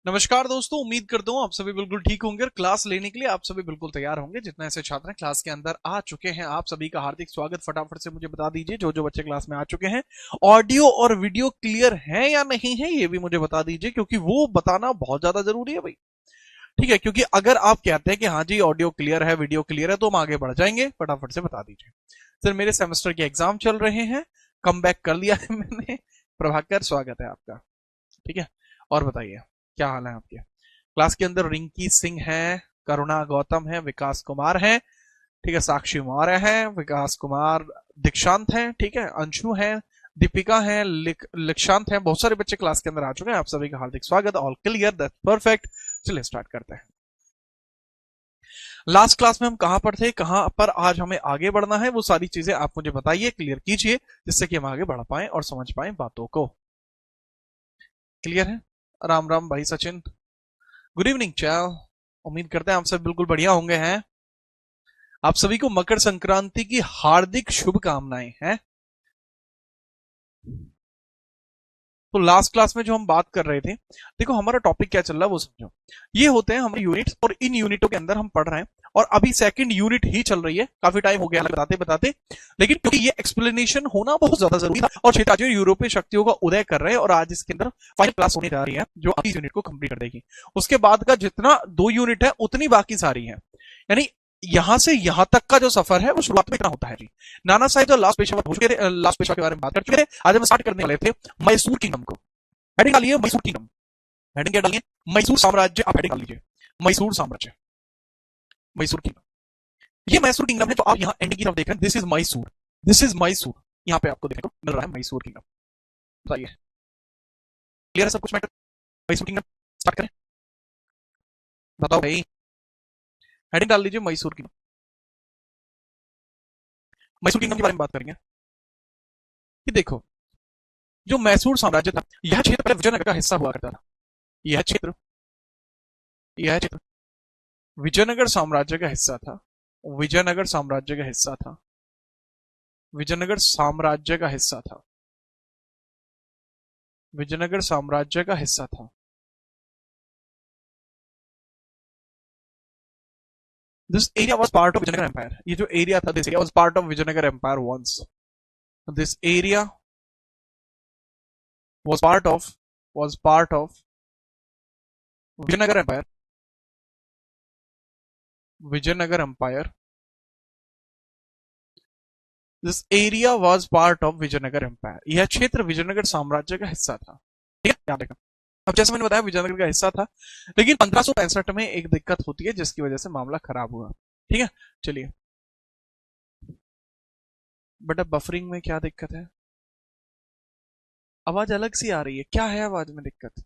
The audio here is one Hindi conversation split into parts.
नमस्कार दोस्तों, उम्मीद करता हूँ आप सभी बिल्कुल ठीक होंगे और क्लास लेने के लिए आप सभी बिल्कुल तैयार होंगे। जितने ऐसे छात्र हैं क्लास के अंदर आ चुके हैं, आप सभी का हार्दिक स्वागत। फटाफट से मुझे बता दीजिए जो जो बच्चे क्लास में आ चुके हैं, ऑडियो और वीडियो क्लियर है या नहीं है, ये भी मुझे बता दीजिए, क्योंकि वो बताना बहुत ज्यादा जरूरी है भाई। ठीक है, क्योंकि अगर आप कहते हैं कि हाँ जी ऑडियो क्लियर है, वीडियो क्लियर है, तो हम आगे बढ़ जाएंगे। फटाफट से बता दीजिए। सर, मेरे सेमेस्टर के एग्जाम चल रहे हैं, कम बैक कर लिया है मैंने। प्रभाकर, स्वागत है आपका। ठीक है, और बताइए क्या हाल है आपके। क्लास के अंदर रिंकी सिंह है, करुणा गौतम है, विकास कुमार है, ठीक है, साक्षी मौर्य है, विकास कुमार, दीक्षांत है, ठीक है, अंशु है, दीपिका है, लिक्षांत है। बहुत सारे बच्चे क्लास के अंदर आ चुके हैं, आप सभी का हार्दिक स्वागत। All clear, that's perfect. चलिए स्टार्ट करते हैं। लास्ट क्लास में हम कहां पर थे, कहां पर आज हमें आगे बढ़ना है, वो सारी चीजें आप मुझे बताइए, क्लियर कीजिए, जिससे कि हम आगे बढ़ पाए और समझ पाए बातों को। क्लियर है? राम राम भाई सचिन। गुड इवनिंग चैल। उम्मीद करते हैं आप सब बिल्कुल बढ़िया होंगे हैं। आप सभी को मकर संक्रांति की हार्दिक शुभकामनाएं हैं। तो लास्ट क्लास में जो हम बात कर रहे थे, देखो हमारा टॉपिक क्या चल रहा है वो समझो। ये होते हैं हमारे यूनिट्स, और इन यूनिटों के अंदर हम पढ़ रहे हैं, और अभी सेकंड यूनिट ही चल रही है। काफी टाइम हो गया बताते बताते, लेकिन क्योंकि ये एक्सप्लेनेशन होना बहुत ज्यादा जरूरी था, और क्षेत्राचार्य यूरोपीय शक्तियों का उदय कर रहे हैं, और आज इसके अंदर फाइनल क्लास होने जा रही है जो अभी यूनिट को कंप्लीट कर देगी। उसके बाद का जितना 2 यूनिट है उतनी बाकी सारी है। यानी यहां से यहां तक का जो सफर है वो शुरुआत में इतना होता है जी। नाना साहब तो लास्ट पेशवा हो चुके थे, लास्ट पेशवा के बारे में बात कर चुके थे। आज हम स्टार्ट करने वाले थे मैसूर किंगडम को। हेडिंग डालिए मैसूर किंगडम। हेडिंग क्या डालिए? मैसूर साम्राज्य। आप हेडिंग डाल लीजिए मैसूर साम्राज्य, मैसूर किंगडम। ये मैसूर किंगडम है जो आप यहाँ एंड की तरफ देख रहे हैं। This is Mysore, this is Mysore. यहाँ पे आपको देखने को मिल रहा है मैसूर किंगडम। बताइए, क्लियर है सब कुछ मैटर? मैसूर किंगडम स्टार्ट करें? बताओ भाई। हेडिंग डाल लीजिए मैसूर किंगडम। मैसूर किंगडम के बारे में बात करेंगे कि देखो, जो मैसूर साम्राज्य था, यह क्षेत्र पहले विजयनगर का हिस्सा हुआ करता था। यह क्षेत्र, यह क्षेत्र विजयनगर साम्राज्य का हिस्सा था। विजयनगर साम्राज्य का हिस्सा था। विजयनगर साम्राज्य का हिस्सा था। विजयनगर साम्राज्य का हिस्सा था। This area was part of Vijayanagar Empire. ये जो एरिया था, this area was part of Vijayanagar Empire once. This area was part of Vijayanagar Empire. Vijayanagar Empire. This area was part of Vijayanagar Empire. यह क्षेत्र विजयनगर साम्राज्य का हिस्सा था। ठीक है, याद रखना। अब जैसे मैंने बताया विजयनगर का हिस्सा था, लेकिन 1565 में एक दिक्कत होती है जिसकी वजह से मामला खराब हुआ। ठीक है, चलिए। बट अब बफरिंग में क्या दिक्कत है? आवाज अलग सी आ रही है, क्या है आवाज में दिक्कत?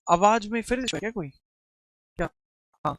आवाज में फिर क्या कोई? क्या? हाँ,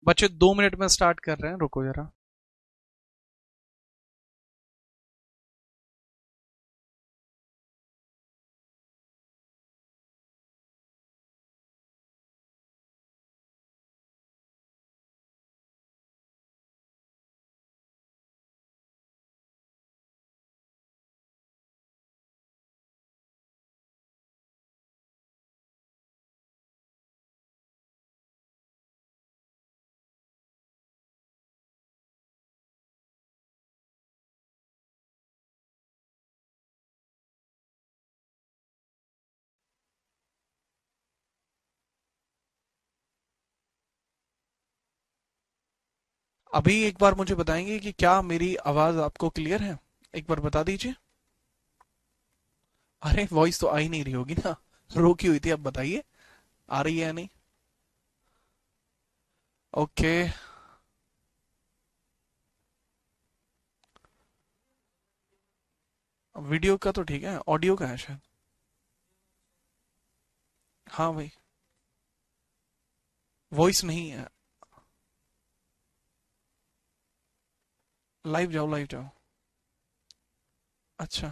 बच्चे 2 मिनट में स्टार्ट कर रहे हैं, रुको जरा। अभी एक बार मुझे बताएंगे कि क्या मेरी आवाज आपको क्लियर है? एक बार बता दीजिए। अरे वॉइस तो आ ही नहीं रही होगी ना, रोकी हुई थी, अब बताइए आ रही है या नहीं। ओके। वीडियो का तो ठीक है, ऑडियो का है शायद। हाँ भाई। वॉइस नहीं है। लाइव जाओ, लाइव जाओ। अच्छा।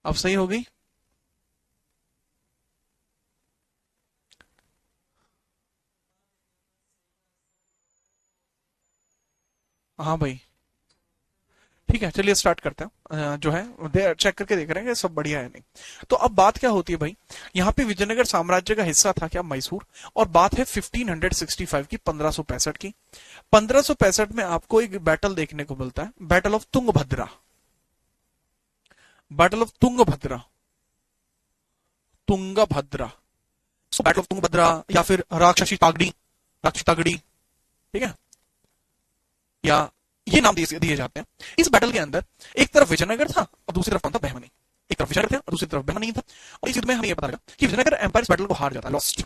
अब सही हो गई। हाँ भाई। ठीक है, चलिए स्टार्ट करते हैं। जो है चेक करके देख रहे हैं कि सब बढ़िया है नहीं। तो अब बात क्या होती है भाई, यहाँ पे विजयनगर साम्राज्य का हिस्सा था क्या मैसूर। और बात है 1565 की, 1565 की। 1565 में आपको एक बैटल देखने को मिलता है, battle of Tungabhadra. Battle of Tungabhadra. Tungabhadra. Battle of Tungabhadra या फिर राक्षसी तागड़ी, राक्षसी तागड़ी, ठीक है, या ये नाम दिए जाते हैं। इस बैटल के अंदर एक तरफ विजयनगर था और दूसरी तरफ कौन था, बहमनी। एक तरफ विजयनगर था और दूसरी तरफ बहमनी था। और इस युद्ध में हमें यह पता लगा कि विजयनगर एम्पायर इस बैटल को हार जाता है, लॉस्ट।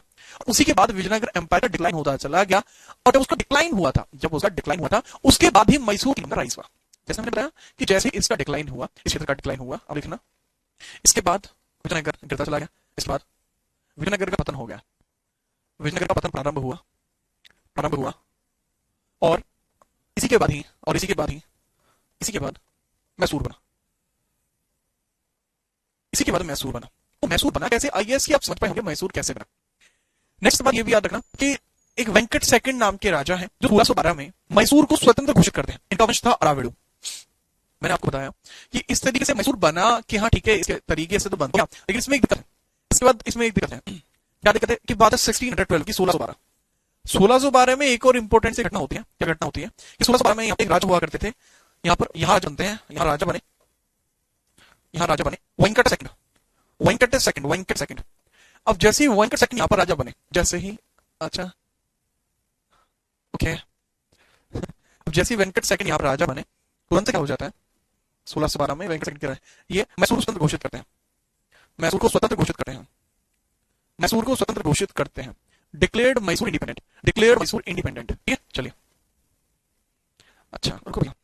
उसी के बाद विजयनगर एम्पायर का डिक्लाइन होता चला गया। और जब उसका डिक्लाइन हुआ था, जब उसका डिक्लाइन हुआ था, उसके बाद ही मैसूर किंगडम राइज हुआ। जैसे मैंने बताया कि जैसे इसका डिक्लाइन हुआ, इस क्षेत्र का डिक्लाइन हुआ, अब लिखना। इसके बाद विजयनगर गिरता चला गया। इसके बाद विजयनगर का पतन हो गया। विजयनगर का पतन प्रारंभ हुआ, प्रारंभ हुआ। और इसी के बाद ही, और इसी के बाद ही, इसी के बाद मैसूर बना। इसी के बाद मैसूर बना। तो मैसूर बना कैसे, आई गेस कि आप समझ पाए होंगे मैसूर कैसे बना। नेक्स्ट बात ये भी याद रखना कि एक वेंकट सेकंड नाम के राजा हैं जो 1612 में मैसूर को स्वतंत्र घोषित करते हैं। इनका वंश था अरावेडु। मैंने आपको बताया कि इस तरीके से मैसूर बना कि हाँ ठीक है, इसके तरीके से तो बन गया, लेकिन इसमें एक दिक्कत है। इसके बाद इसमें एक दिक्कत है। क्या दिक्कत है कि बात है 1612 की, 1612। 1612 में एक और इंपॉर्टेंट सी घटना होती है। क्या घटना होती है कि 1612 में यहाँ पे एक राजा हुआ करते थे। यहाँ पर यहाँ बनते हैं, यहाँ राजा बने, यहाँ राजा बने Venkat second. Venkat second, Venkat second. अब जैसे ही वेंकट सेकंड यहाँ पर राजा बने, जैसे ही, अच्छा, ओके, अब जैसे ही वेंकट सेकंड यहाँ पर राजा बने, तुरंत क्या हो जाता है, 1612 में वेंकट सेकंड ये मैसूर स्वतंत्र घोषित करते हैं। मैसूर को स्वतंत्र घोषित करते हैं। मैसूर को स्वतंत्र घोषित करते हैं। Declared Mysore independent. Declared Mysore independent, ठीक है, चलिए। अच्छा, रुको भैया।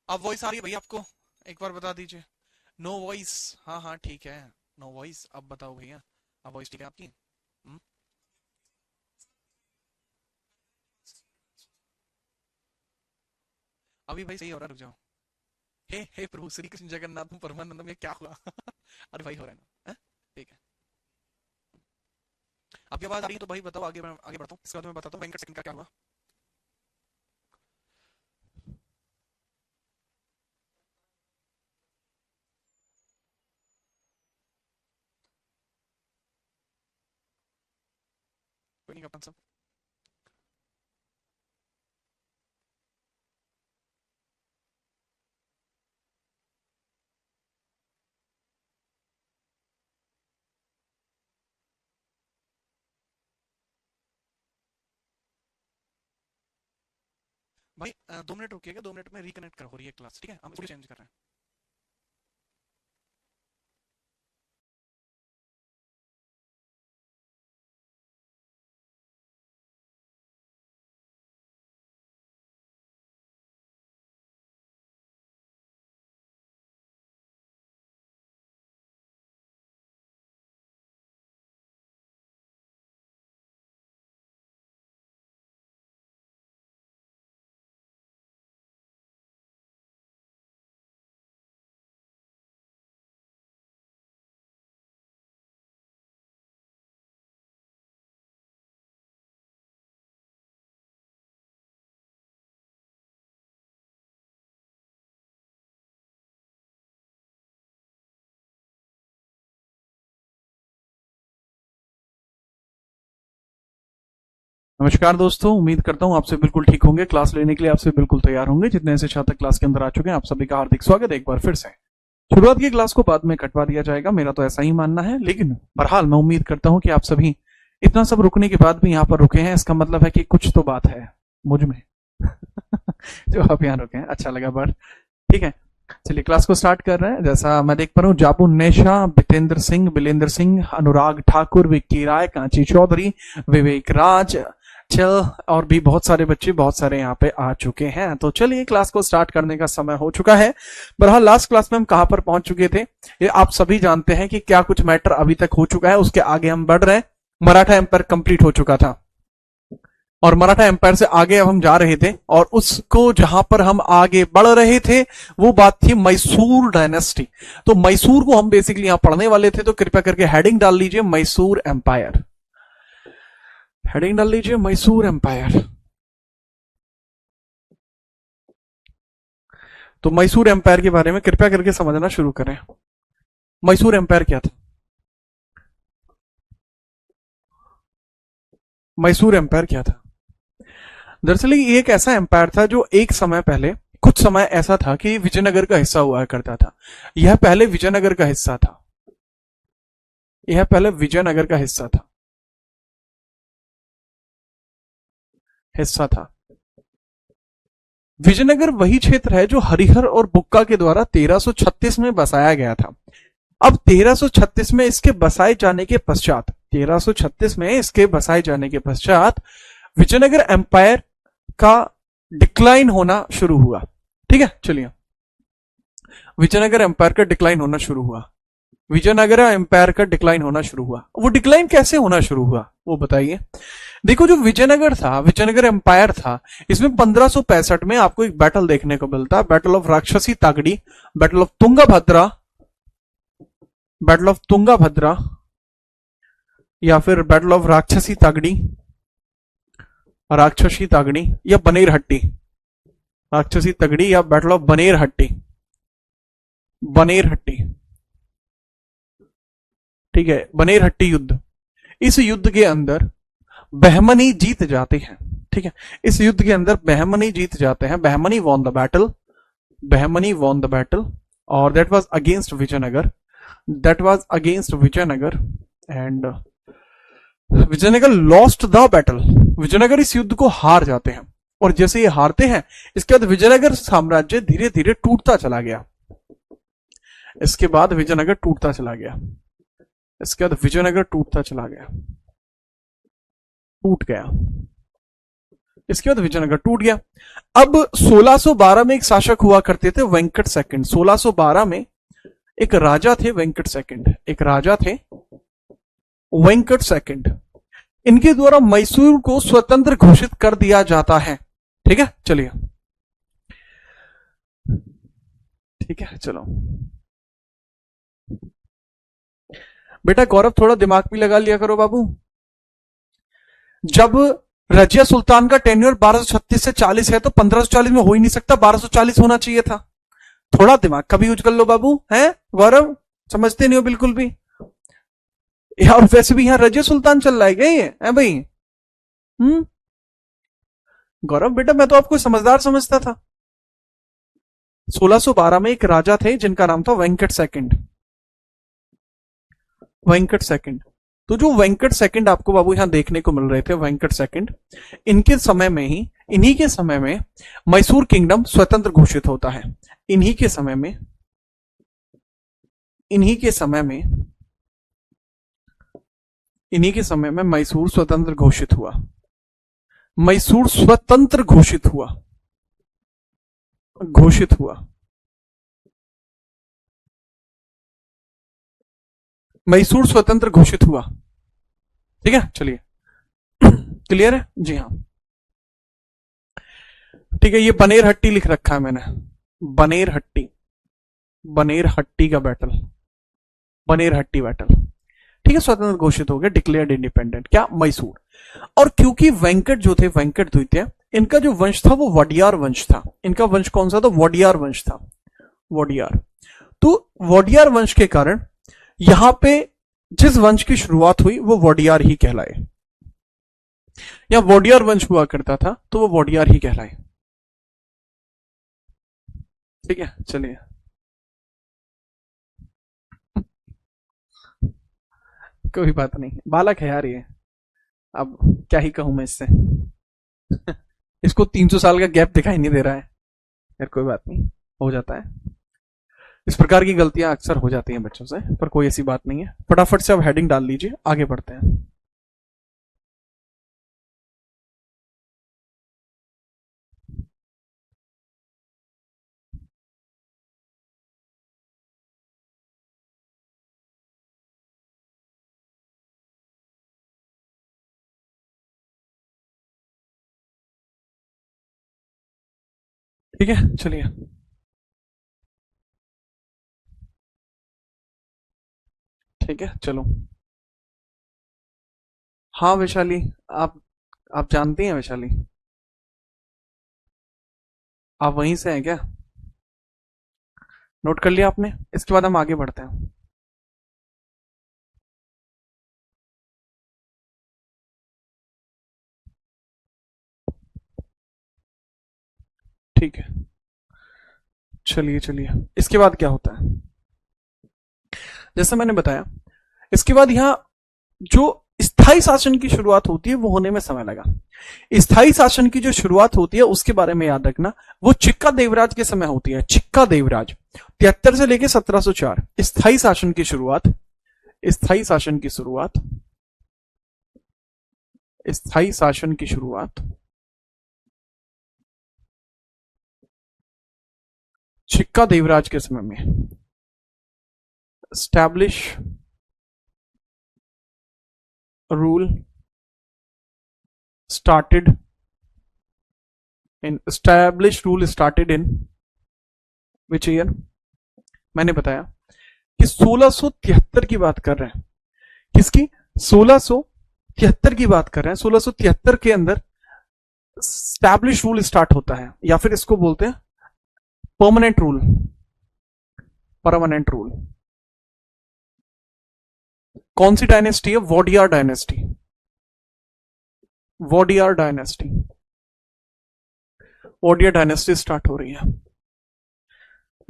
अब वॉइस आ रही है भैया आपको? एक बार बता दीजिए। No voice. हाँ हाँ ठीक है। नो वॉइस, अब बताओ भैया। अब वॉइस ठीक है आपकी? हम्म? अभी भाई सही हो रहा है, रुक जाओ। हे प्रभु श्री कृष्ण जगन्नाथ परमानंद में क्या हुआ? अरे भाई हो रहा है ना, हैं? ठीक है। आपकी आवाज आ रही है तो भाई बताओ, आगे मैं आगे बढ़ता हूँ, इसके बाद मैं बताता हूँ वेंकट सिंह का क्या हुआ। कोई नहीं कप्तान साहब। भाई 2 मिनट रुकिएगा, 2 मिनट में रिकनेक्ट कर हो रही है क्लास, ठीक है, हम इसको चेंज कर रहे हैं। नमस्कार दोस्तों, उम्मीद करता हूँ आपसे बिल्कुल ठीक होंगे। क्लास लेने के लिए आपसे बिल्कुल तैयार होंगे। जितने ऐसे छात्र क्लास के अंदर आ चुके हैं, आप सभी का हार्दिक स्वागत है एक बार फिर से। शुरुआत की क्लास को बाद में कटवा दिया जाएगा, मेरा तो ऐसा ही मानना है, लेकिन बहरहाल मैं उम्मीद करता हूँ कि आप सभी इतना सब रुकने के बाद भी यहाँ पर रुके हैं, इसका मतलब है कि कुछ तो बात है मुझ में। जो आप यहाँ रुके हैं, अच्छा लगा बट ठीक है। चलिए क्लास को स्टार्ट कर रहे हैं। जैसा मैं देख पा रहा हूँ, जाबू नेशा, बितेंद्र सिंह, बिलेंद्र सिंह, अनुराग ठाकुर, विक्की राय, कांची चौधरी, विवेक राज, चल और भी बहुत सारे बच्चे, बहुत सारे यहाँ पे आ चुके हैं। तो चलिए क्लास को स्टार्ट करने का समय हो चुका है। बहरहाल लास्ट क्लास में हम कहां पर पहुंच चुके थे, ये आप सभी जानते हैं कि क्या कुछ मैटर अभी तक हो चुका है। उसके आगे हम बढ़ रहे हैं। मराठा एम्पायर कंप्लीट हो चुका था और मराठा एम्पायर से आगे अब हम जा रहे थे, और उसको जहां पर हम आगे बढ़ रहे थे वो बात थी मैसूर डायनेस्टी। तो मैसूर को हम बेसिकली यहां पढ़ने वाले थे, तो कृपया करके हेडिंग डाल लीजिए मैसूर एम्पायर। हेडिंग डाल लीजिए मैसूर एम्पायर। तो मैसूर एम्पायर के बारे में कृपया करके समझना शुरू करें। मैसूर एम्पायर क्या था? मैसूर एम्पायर क्या था? दरअसल ये एक ऐसा एम्पायर था जो एक समय पहले, कुछ समय ऐसा था कि विजयनगर का हिस्सा हुआ करता था। यह पहले विजयनगर का हिस्सा था। यह पहले विजयनगर का हिस्सा था। विजयनगर वही क्षेत्र है जो हरिहर और बुक्का के द्वारा 1336 में बसाया गया था। अब 1336 में इसके बसाए जाने के पश्चात, 1336 में इसके बसाए जाने के पश्चात विजयनगर एम्पायर का डिक्लाइन होना शुरू हुआ। ठीक है, चलिए विजयनगर एम्पायर का डिक्लाइन होना शुरू हुआ। विजयनगर एम्पायर का डिक्लाइन होना शुरू हुआ। वो डिक्लाइन कैसे होना शुरू हुआ वो बताइए। देखो, जो विजयनगर था, विजयनगर एम्पायर था, इसमें 1565 में आपको एक बैटल देखने को मिलता है, battle of Rakshasi Tangadi, battle of Tungabhadra, battle of Tungabhadra या फिर बैटल ऑफ राक्षसी तागड़ी, राक्षसी तागड़ी या बनेरहट्टी, राक्षसी तगड़ी या बैटल ऑफ बनेरहट्टी, बनेरहट्टी। ठीक है, बनेरहट्टी युद्ध। इस युद्ध के अंदर बहमनी जीत जाते हैं। ठीक है, इस युद्ध के अंदर बहमनी जीत जाते हैं। Bahmani won the battle, Bahmani won the battle, और that was against Vijayanagar, that was against Vijayanagar, and Vijayanagar lost the battle. Vijayanagar इस युद्ध को हार जाते हैं, और जैसे ये हारते हैं, इसके बाद विजयनगर साम्राज्य धीरे धीरे टूटता चला गया। इसके बाद विजयनगर टूटता चला गया। इसके बाद विजयनगर टूटता चला गया, टूट गया। इसके बाद विजयनगर टूट गया। अब 1612 में एक शासक हुआ करते थे वेंकट सेकंड। 1612 में एक राजा थे वेंकट सेकंड, एक राजा थे वेंकट सेकंड। इनके द्वारा मैसूर को स्वतंत्र घोषित कर दिया जाता है। ठीक है, चलिए, ठीक है, चलो बेटा गौरव थोड़ा दिमाग भी लगा लिया करो बाबू। जब रजिया सुल्तान का टेन्योर 1236 से 40 है तो 1540 में हो ही नहीं सकता, 1240 होना चाहिए था। थोड़ा दिमाग का भी यूज कर लो बाबू, है गौरव? समझते नहीं हो बिल्कुल भी यार। वैसे भी यहां रजिया सुल्तान चल रहा है क्या ये, है भाई? गौरव बेटा मैं तो आपको समझदार समझता था। 1612 में एक राजा थे जिनका नाम था वेंकट सेकंड। वेंकट सेकंड, तो जो वेंकट सेकंड आपको बाबू यहां देखने को मिल रहे थे, वेंकट सेकंड, इनके समय में ही, इन्हीं के समय में मैसूर किंगडम स्वतंत्र घोषित होता है। इन्हीं के समय में, इन्हीं के समय में, इन्हीं के समय में मैसूर स्वतंत्र घोषित हुआ। मैसूर स्वतंत्र घोषित हुआ, घोषित हुआ। मैसूर स्वतंत्र घोषित हुआ। ठीक है, चलिए क्लियर है जी? हाँ ठीक है। ये बनेर हट्टी लिख रखा है मैंने, बनेर हट्टी, बनेर हट्टी का बैटल, बनेर हट्टी बैटल। ठीक है, स्वतंत्र घोषित हो गया, डिक्लेयर्ड इंडिपेंडेंट, क्या? मैसूर। और क्योंकि वेंकट जो थे, वेंकट द्वितीय, इनका जो वंश था वो वडियार वंश था। इनका वंश कौन सा था? वडियार वंश था, वडियार। तो वडियार वंश के कारण यहां पे जिस वंश की शुरुआत हुई वो वडियार ही कहलाए, या वोडियार वंश हुआ करता था तो वो वोडियार ही कहलाए। ठीक है, चलिए कोई बात नहीं, बालक है यार ये, अब क्या ही कहूं मैं इससे। इसको 300 साल का गैप दिखाई नहीं दे रहा है यार, कोई बात नहीं, हो जाता है। इस प्रकार की गलतियां अक्सर हो जाती हैं बच्चों से, पर कोई ऐसी बात नहीं है। फटाफट से अब हेडिंग डाल लीजिए, आगे बढ़ते हैं। ठीक है, चलिए, ठीक है, चलो। हाँ वैशाली, आप जानती हैं वैशाली? आप वहीं से हैं क्या? नोट कर लिया आपने? इसके बाद हम आगे बढ़ते हैं। ठीक है, चलिए चलिए, इसके बाद क्या होता है? जैसा मैंने बताया, इसके बाद यहां जो स्थायी शासन की शुरुआत होती है वो होने में समय लगा। स्थायी शासन की जो शुरुआत होती है उसके बारे में याद रखना, वो चिक्का देवराज के समय होती है। चिक्का देवराज 73 से लेकर 1704। स्थायी शासन की शुरुआत, स्थायी शासन की शुरुआत, स्थायी शासन की शुरुआत चिक्का देवराज के समय में। Establish rule started in, establish rule started in which year? मैंने बताया कि 1673 की बात कर रहे हैं। किसकी? 1673 की बात कर रहे हैं। 1673 के अंदर स्टैब्लिश रूल स्टार्ट होता है, या फिर इसको बोलते हैं परमानेंट रूल, परमानेंट रूल। कौन सी डायनेस्टी है? Wodeyar dynasty, Wodeyar dynasty, Wodeyar dynasty start हो रही है।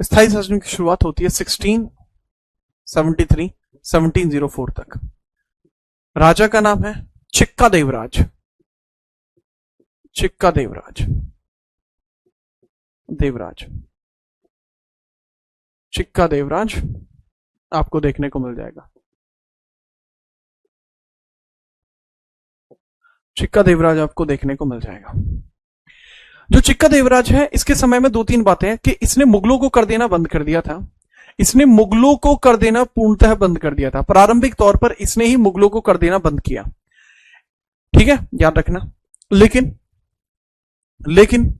स्थायी शासन की शुरुआत होती है 1673 1704 तक। राजा का नाम है चिक्का देवराज, चिक्का देवराज, देवराज, चिक्का देवराज आपको देखने को मिल जाएगा। चिक्का देवराज आपको देखने को मिल जाएगा। जो चिक्का देवराज है, इसके समय में दो तीन बातें हैं कि इसने मुगलों को कर देना बंद कर दिया था। इसने मुगलों को कर देना पूर्णतः बंद कर दिया था। प्रारंभिक तौर पर इसने ही मुगलों को कर देना बंद किया, ठीक है, याद रखना। लेकिन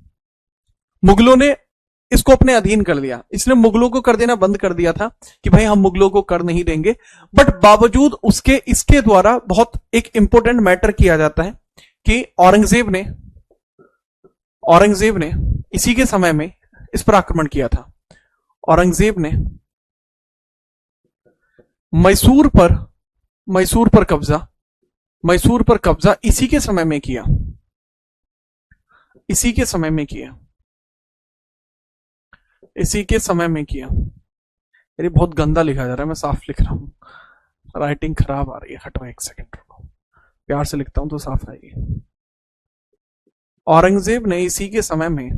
मुगलों ने इसको अपने अधीन कर लिया। इसने मुगलों को कर देना बंद कर दिया था कि भाई हम मुगलों को कर नहीं देंगे, बट बावजूद उसके इसके द्वारा बहुत एक इंपॉर्टेंट मैटर किया जाता है कि औरंगजेब ने इसी के समय में इस पर आक्रमण किया था। औरंगजेब ने मैसूर पर कब्जा इसी के समय में किया। इसी के समय में किया। अरे बहुत गंदा लिखा जा रहा है, मैं साफ लिख रहा हूं, राइटिंग खराब आ रही है। हटो एक सेकंड रुको, प्यार से लिखता हूं तो साफ आएगी। औरंगजेब ने इसी के समय में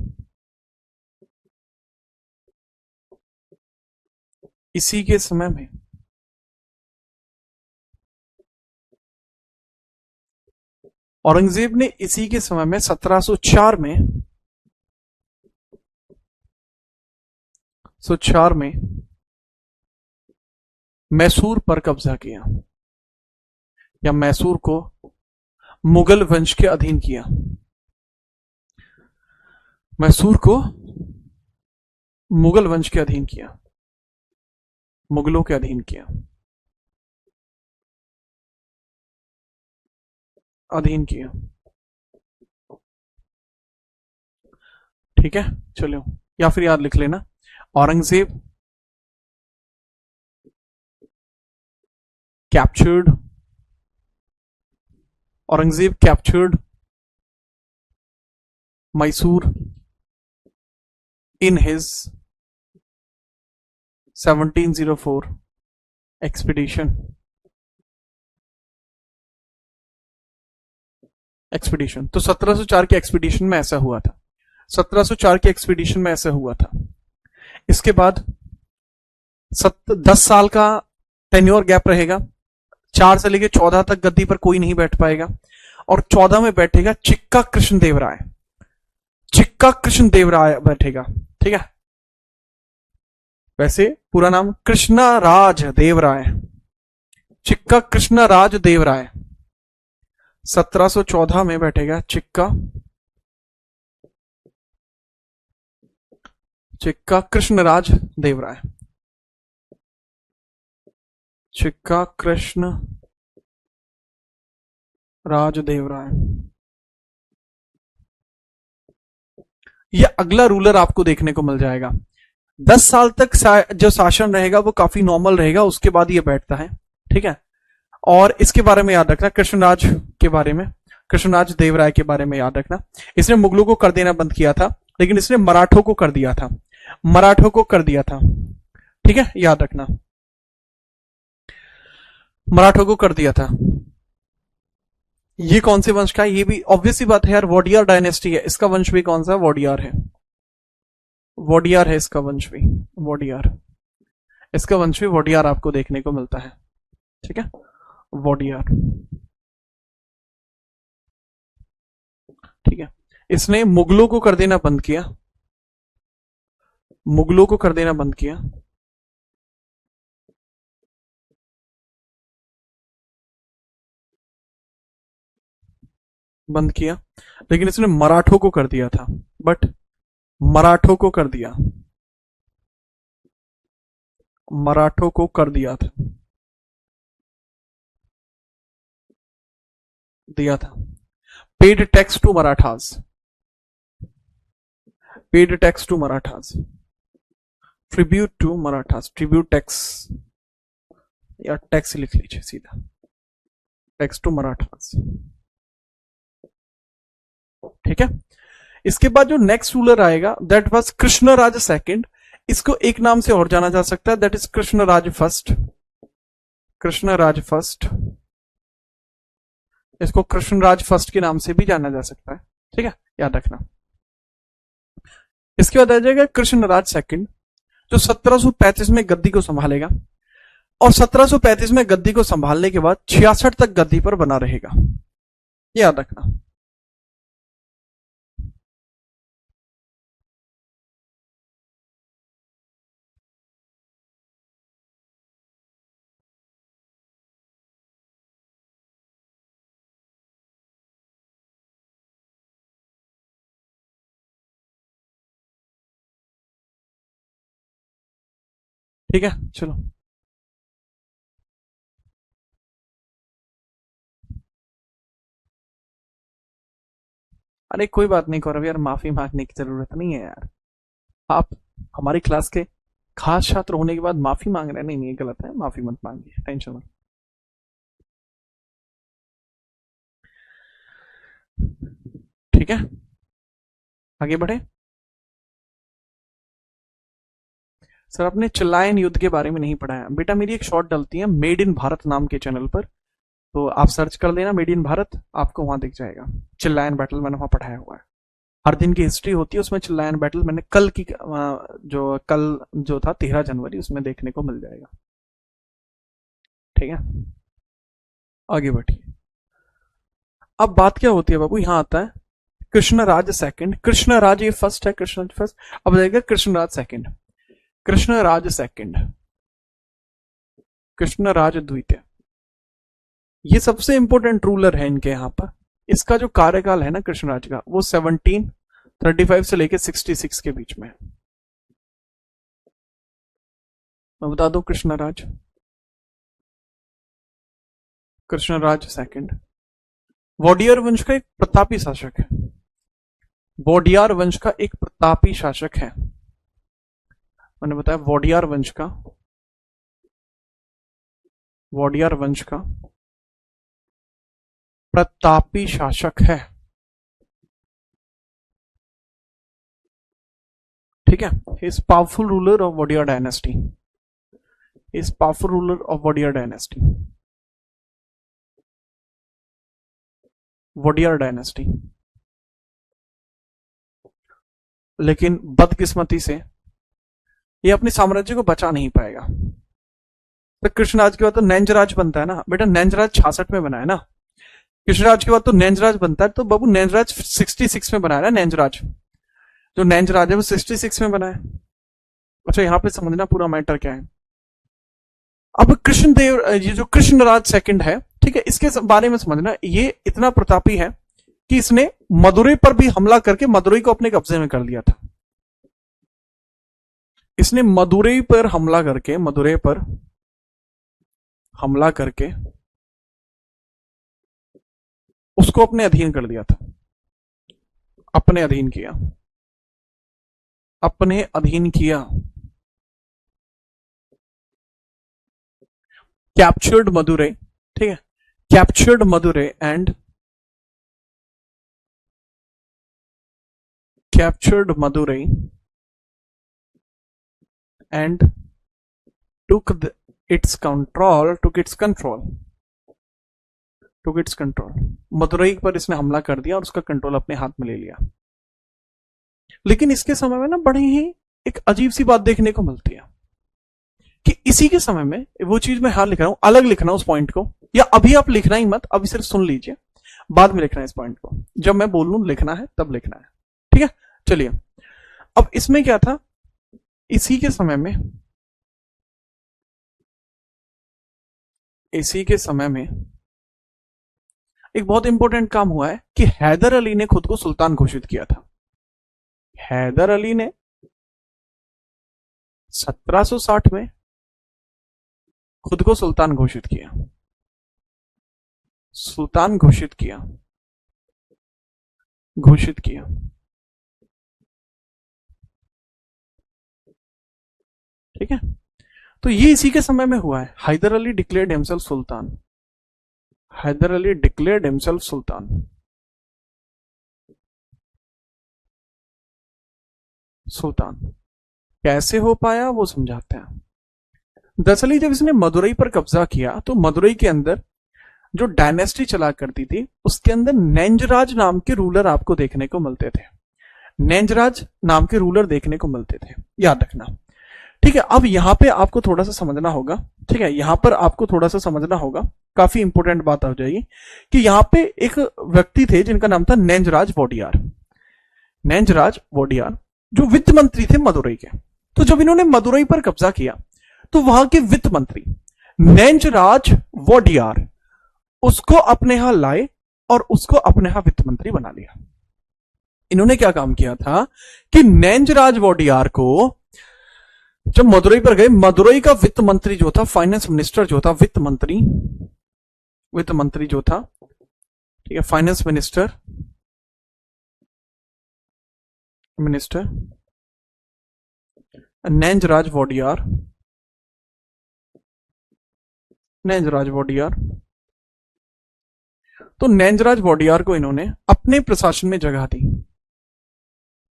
औरंगजेब ने इसी के समय में 1704 में मैसूर पर कब्जा किया, या मैसूर को मुगल वंश के अधीन किया। मैसूर को मुगल वंश के अधीन किया, मुगलों के अधीन किया, ठीक है। चलो, या फिर याद लिख लेना, Aurangzeb captured Mysore in his 1704 expedition। तो 1704 के एक्सपीडिशन में ऐसा हुआ था। 1704 के एक्सपीडिशन में ऐसा हुआ था। इसके बाद 10 साल का टेन्योर गैप रहेगा। 4 से लेकर 14 तक गद्दी पर कोई नहीं बैठ पाएगा, और 14 में बैठेगा चिक्का कृष्णदेवराय बैठेगा, ठीक है। वैसे पूरा नाम कृष्णराज देवराय, चिक्का कृष्णराज देवराय। 1714 में बैठेगा चिक्का कृष्णराज देवराय, चिक्का कृष्ण राज देवराय। ये अगला रूलर आपको देखने को मिल जाएगा। 10 साल तक जो शासन रहेगा वो काफी नॉर्मल रहेगा, उसके बाद ये बैठता है, ठीक है। और इसके बारे में याद रखना, कृष्णराज देवराय के बारे में याद रखना। इसने मुगलों को कर देना बंद किया था, लेकिन इसने मराठों को कर दिया था, ठीक है, याद रखना, मराठों को कर दिया था। ये कौन से वंश का है? ये भी ऑब्वियस सी बात है यार, वोडियार डायनेस्टी है। इसका वंश भी कौन सा? वोडियार है इसका वंश भी, इसका वंश भी वोडियार आपको देखने को मिलता है, ठीक है, वोडियार, ठीक है। इसने मुगलों को कर देना बंद किया, लेकिन इसने मराठों को कर दिया था, मराठों को कर दिया था। Paid tax to Marathas, tribute tax, या टैक्स लिख लीजिए सीधा, टैक्स टू मराठास, ठीक है। इसके बाद जो नेक्स्ट रूलर आएगा दैट वाज कृष्णराज सेकंड। इसको एक नाम से और जाना जा सकता है, दैट इज कृष्णराज फर्स्ट। इसको कृष्णराज फर्स्ट के नाम से भी जाना जा सकता है, ठीक है, याद रखना। इसके बाद आ जाएगा कृष्णराज सेकंड, जो 1735 में गद्दी को संभालेगा, और 1735 में गद्दी को संभालने के बाद 66 तक गद्दी पर बना रहेगा, याद रखना। ठीक है, चलो। अरे कोई बात नहीं गौरव यार, माफी मांगने की जरूरत नहीं है यार। आप हमारी क्लास के खास छात्र होने के बाद माफी मांग रहे हैं, नहीं नहीं, ये गलत है, माफी मत मांगिए, टेंशन मत। ठीक है, आगे बढ़े। सर आपने चिल्लायन युद्ध के बारे में नहीं पढ़ा है बेटा, मेरी एक शॉर्ट डलती है मेड इन भारत नाम के चैनल पर, तो आप सर्च कर देना मेड इन भारत, आपको वहां दिख जाएगा। चिल्लायन बैटल मैंने वहां पढ़ाया हुआ है। हर दिन की हिस्ट्री होती है उसमें, चिल्लायन बैटल मैंने कल की जो था 13 जनवरी, उसमें देखने को मिल जाएगा। ठीक है, आगे बढ़िए। अब बात क्या होती है बाबू, यहां आता है कृष्णराज सेकंड। कृष्णराज ये फर्स्ट है, कृष्णराज फर्स्ट। अब जाएगा कृष्णराज सेकंड, कृष्णराज सेकंड, कृष्णराज द्वितीय। ये सबसे इंपॉर्टेंट रूलर है इनके यहाँ पर। इसका जो कार्यकाल है ना कृष्णराज का, वो 1735 से लेकर 66 के बीच में है। मैं बता दो, कृष्णराज, कृष्णराज सेकंड वोडियर वंश का एक प्रतापी शासक है। वोडियार वंश का एक प्रतापी शासक है, मैंने बताया वोडियार वंश का, वोडियार वंश का प्रतापी शासक है। ठीक है, is powerful ruler of Wodeyar dynasty, is powerful ruler of Wodeyar dynasty, Wodeyar dynasty. लेकिन बदकिस्मती से ये अपने साम्राज्य को बचा नहीं पाएगा। तो कृष्णराज के बाद तो नैंजराज बनता है ना बेटा, नैंजराज 66 में बना है ना। कृष्णराज के बाद तो नैंजराज बनता है, तो बाबू नैंजराज 66 में बना है ना। नैंजराज जो नैंजराज है वो 66 में बना है। अच्छा, यहां पे समझना पूरा मैटर क्या है। अब कृष्णदेव, ये जो कृष्णराज सेकंड है, ठीक है, इसके बारे में समझना, ये इतना प्रतापी है कि इसने मदुरई पर भी हमला करके मदुरई को अपने कब्जे में कर लिया था। इसने मदुरई पर हमला करके, मदुरई पर हमला करके उसको अपने अधीन कर दिया था, अपने अधीन किया, अपने अधीन किया। कैप्चर्ड मदुरई, ठीक है, captured Madurai and captured Madurai and took its control, took its control, took its control। Madurai पर इसने हमला कर दिया और उसका कंट्रोल अपने हाथ में ले लिया। लेकिन इसके समय में ना बड़ी ही एक अजीब सी बात देखने को मिलती है कि इसी के समय में, वो चीज मैं हाल लिख रहा हूं, अलग लिखना उस पॉइंट को, या अभी आप लिखना ही मत, अभी सिर्फ सुन लीजिए, बाद में लिखना है इस पॉइंट को, जब मैं बोलूं लिखना है तब लिखना है। ठीक है, चलिए। अब इसमें क्या था, इसी के समय में, इसी के समय में एक बहुत इंपॉर्टेंट काम हुआ है कि हैदर अली ने खुद को सुल्तान घोषित किया था। हैदर अली ने 1760 में खुद को सुल्तान घोषित किया, सुल्तान घोषित किया, घोषित किया। ठीक है, तो ये इसी के समय में हुआ है। हैदर अली डिक्लेयर्ड हिमसेल्फ सुल्तान, हैदर अली डिक्लेयर्ड हिमसेल्फ सुल्तान। सुल्तान कैसे हो पाया वो समझाते हैं। दरअसल जब इसने मदुरई पर कब्जा किया तो मदुरई के अंदर जो डायनेस्टी चला करती थी उसके अंदर नैंजराज नाम के रूलर आपको देखने को मिलते थे, नैंजराज नाम के रूलर देखने को मिलते थे, याद रखना। ठीक है, अब यहां पे आपको थोड़ा सा समझना होगा। ठीक है, यहां पर आपको थोड़ा सा समझना होगा, काफी इंपोर्टेंट बात हो जाएगी कि यहां पे एक व्यक्ति थे जिनका नाम था नैंजराज वोडियार, नैंजराज वोडियार जो वित्त मंत्री थे मदुरई के। तो जब इन्होंने मदुरई पर कब्जा किया तो वहां के वित्त मंत्री नैंजराज वोडियार उसको अपने यहां लाए और उसको अपने यहां वित्त मंत्री बना लिया। इन्होंने क्या काम किया था कि नैंजराज वोडियार को जब मदुरई पर गए, मदुरई का वित्त मंत्री जो था, फाइनेंस मिनिस्टर जो था, वित्त मंत्री जो था, ठीक है, फाइनेंस मिनिस्टर नैंजराज वोडियार, तो नैंजराज वोडियार को इन्होंने अपने प्रशासन में जगह दी,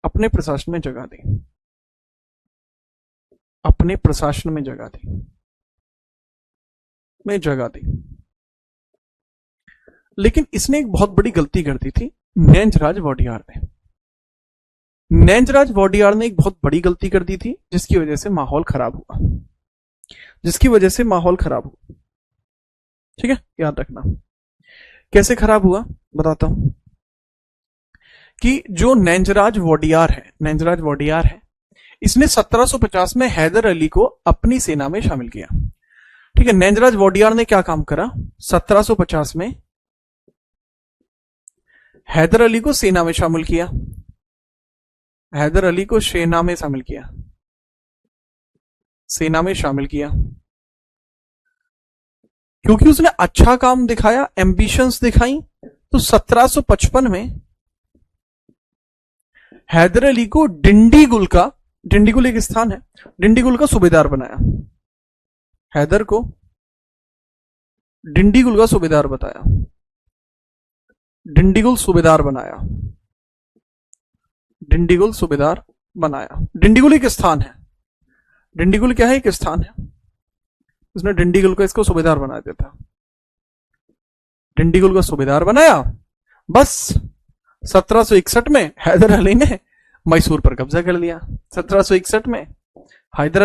अपने प्रशासन में जगह दी। लेकिन इसने एक बहुत बड़ी गलती कर दी थी नैंजराज वोडियार ने। ने एक बहुत बड़ी गलती कर दी थी, जिसकी वजह से माहौल खराब हुआ, ठीक है, याद रखना। कैसे खराब हुआ बताता हूं। कि जो नैंजराज वोडियार है, इसने 1750 में हैदर अली को अपनी सेना में शामिल किया। ठीक है, नैंजराज वोडियार ने क्या काम करा, 1750 में हैदर अली को सेना में शामिल किया, क्योंकि उसने अच्छा काम दिखाया, एम्बिशंस दिखाई, तो 1755 में हैदर अली को डिंडीगुल एक स्थान है, डिंडीगुल का सूबेदार बनाया। हैदर को डिंडीगुल का सूबेदार बताया, डिंडीगुल सूबेदार बनाया। डिंडीगुल एक स्थान है, डिंडीगुल क्या है, एक स्थान है। उसने डिंडीगुल को इसको सूबेदार बना दिया था, डिंडीगुल का सूबेदार बनाया। बस 1761 में हैदर अली ने मैसूर पर कब्जा कर लिया। 1761 में Hyder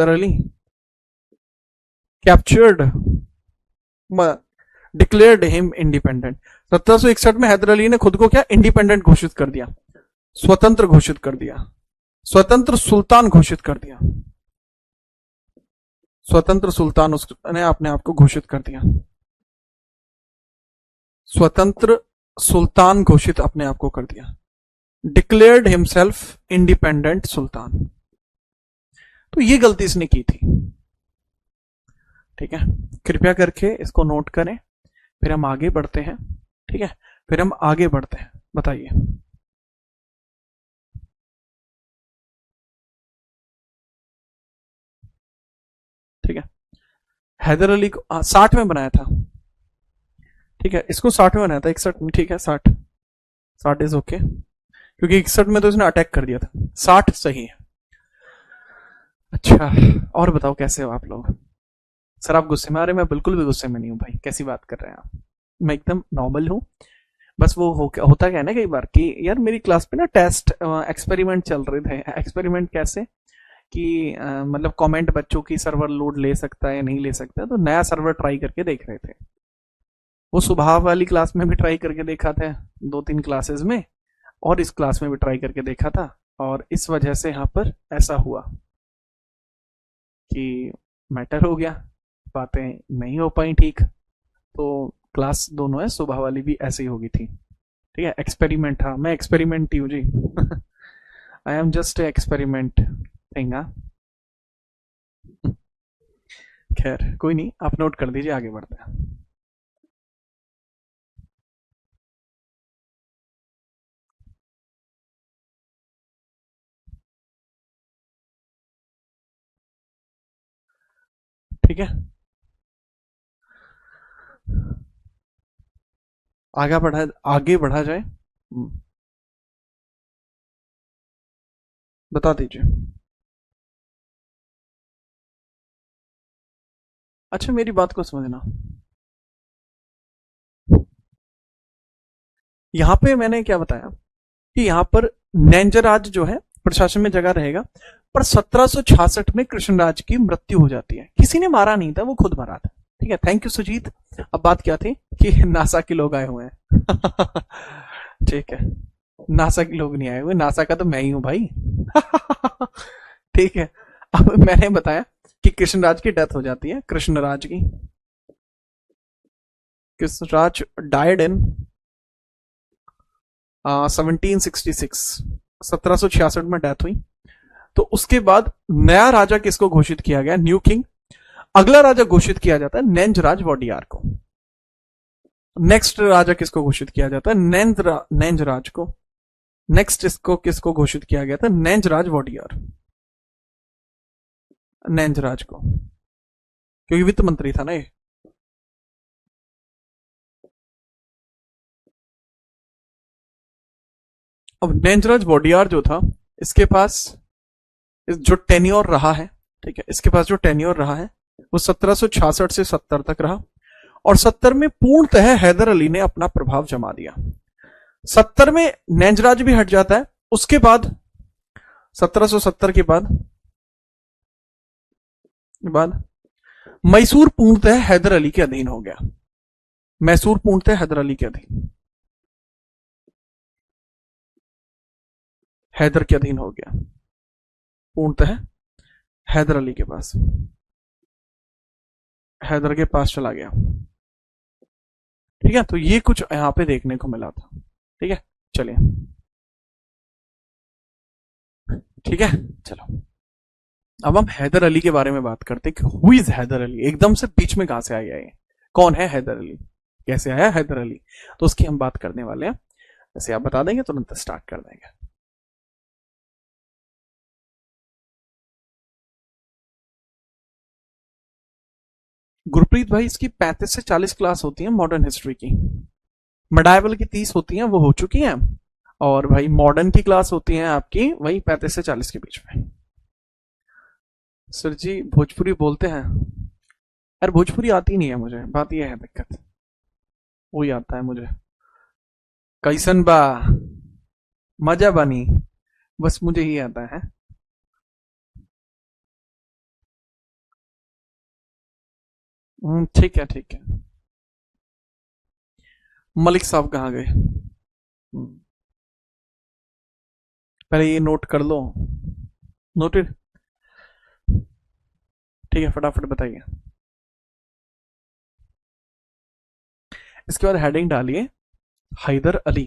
Ali captured, declared him independent. 1761 में हैदर अली ने खुद को क्या, इंडिपेंडेंट घोषित कर दिया, स्वतंत्र घोषित कर दिया, स्वतंत्र सुल्तान घोषित कर दिया, स्वतंत्र सुल्तान उसने अपने आप को घोषित कर दिया, स्वतंत्र सुल्तान घोषित अपने आप को कर दिया, डिक्लेयर्ड हिमसेल्फ इंडिपेंडेंट सुल्तान। तो ये गलती इसने की थी। ठीक है, कृपया करके इसको नोट करें, फिर हम आगे बढ़ते हैं। ठीक है, फिर हम आगे बढ़ते हैं, बताइए। ठीक है, हैदर अली को 60 में बनाया था। ठीक है, इसको 60 में बनाया था, 61 में। ठीक है, 60 इज ओके, क्योंकि 61 में तो इसने अटैक कर दिया था। 60 सही है। अच्छा, और बताओ कैसे हो आप लोग? सर आप गुस्से में आ रहे? मैं बिल्कुल भी गुस्से में नहीं हूं भाई, कैसी बात कर रहे हैं आप? मैं एकदम नॉर्मल हूं। बस वो होता क्या है ना कई बार कि यार मेरी क्लास पे ना टेस्ट एक्सपेरिमेंट चल रहे थे। एक्सपेरिमेंट कैसे कि मतलब कमेंट बच्चों की सर्वर लोड ले सकता है या नहीं ले सकता है, तो नया सर्वर ट्राई करके देख रहे थे। वो सुबह वाली क्लास में भी ट्राई करके देखा था, 2-3 क्लासेस में, और इस क्लास में भी ट्राई करके देखा था, और इस वजह से यहाँ पर ऐसा हुआ कि मैटर हो गया, बातें नहीं हो पाई ठीक। तो क्लास दोनों है, सुबह वाली भी ऐसे ही होगी थी। ठीक है, एक्सपेरिमेंट था, मैं एक्सपेरिमेंट ही हूँ जी। I am just experiment thing. खैर कोई नहीं, आप नोट कर दीजिए, आगे बढ़ते हैं। ठीक है, आगे बढ़ा जाए। बता दीजिए। अच्छा, मेरी बात को समझना। यहां पे मैंने क्या बताया कि यहां पर नैंजराज जो है प्रशासन में जगह रहेगा, पर 1766 में कृष्णराज की मृत्यु हो जाती है। किसी ने मारा नहीं था, वो खुद मरा था। ठीक है, थैंक यू सुजीत। अब बात क्या थी कि नासा के लोग आए हुए हैं। ठीक है, नासा के लोग नहीं आए हुए, नासा का तो मैं ही हूं भाई। ठीक है, अब मैंने बताया कि कृष्णराज की डेथ हो जाती है। कृष्णराज डायड इन 1766। 1766 में डेथ हुई। तो उसके बाद नया राजा किसको घोषित किया गया? New king. अगला राजा घोषित किया जाता है नेंजराज वोडियार को। नेक्स्ट राजा किसको घोषित किया जाता है? नेंजराज को। नेक्स्ट इसको किसको घोषित किया गया था? नेंजराज वोडियार, नेंजराज को, क्योंकि वित्त मंत्री था ना ये। अब नेंजराज वोडियार जो था, इसके पास जो टेन्योर रहा है, ठीक है, इसके पास जो टेन्योर रहा है वो 1766 से 70 तक रहा, और 70 में पूर्णतः हैदर अली ने अपना प्रभाव जमा दिया। 70 में नेंजराज भी हट जाता है। उसके बाद 1770 के बाद मैसूर पूर्णतः हैदर अली के अधीन हो गया। मैसूर पूर्णतः हैदर अली के अधीन, हैदर के अधीन हो गया, पूर्णतः हैदर अली के पास, हैदर के पास चला गया। ठीक है, तो ये कुछ यहां पे देखने को मिला था। ठीक है, चलिए, ठीक है, चलो अब हम हैदर अली के बारे में बात करते हैं कि हु इज हैदर अली। एकदम से बीच में कहां से आया ये? कौन है हैदर अली? कैसे आया हैदर अली? तो उसकी हम बात करने वाले हैं। जैसे आप बता देंगे तुरंत स्टार्ट कर देंगे। गुरप्रीत भाई, इसकी 35 से 40 क्लास होती है मॉडर्न हिस्ट्री की। मेडाइवल की 30 होती हैं, वो हो चुकी हैं। और भाई मॉडर्न की क्लास होती है आपकी वही 35 से 40 के बीच में। सर जी भोजपुरी बोलते हैं? यार भोजपुरी आती नहीं है मुझे, बात यह है दिक्कत, वही आता है मुझे। कैसन बा, मजा बनी, बस मुझे ही आता है। ठीक है, ठीक है। मलिक साहब कहाँ गए? पहले ये नोट कर लो। नोटेड? ठीक है, फटाफट बताइए। इसके बाद हेडिंग डालिए हैदर अली।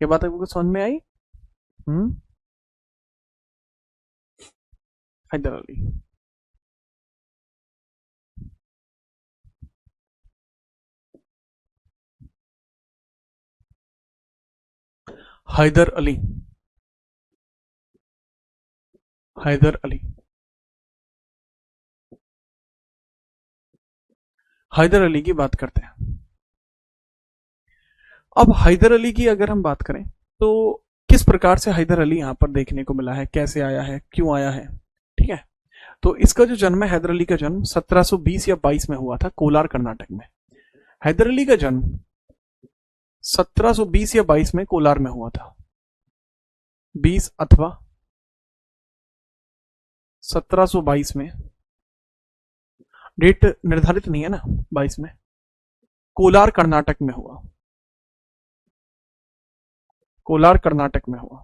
ये बात आपको समझ में आई? हैदर अली। हैदर अली, हैदर अली, हैदर अली की बात करते हैं। अब हैदर अली की अगर हम बात करें तो किस प्रकार से हैदर अली यहां पर देखने को मिला है, कैसे आया है, क्यों आया है? ठीक है, तो इसका जो जन्म है, हैदर अली का जन्म 1720 या 22 में हुआ था, कोलार कर्नाटक में। हैदर अली का जन्म 1720 या 22 में कोलार में हुआ था। 20 अथवा 1722 में, डेट निर्धारित नहीं है ना, 22 में कोलार कर्नाटक में हुआ, कोलार कर्नाटक में हुआ।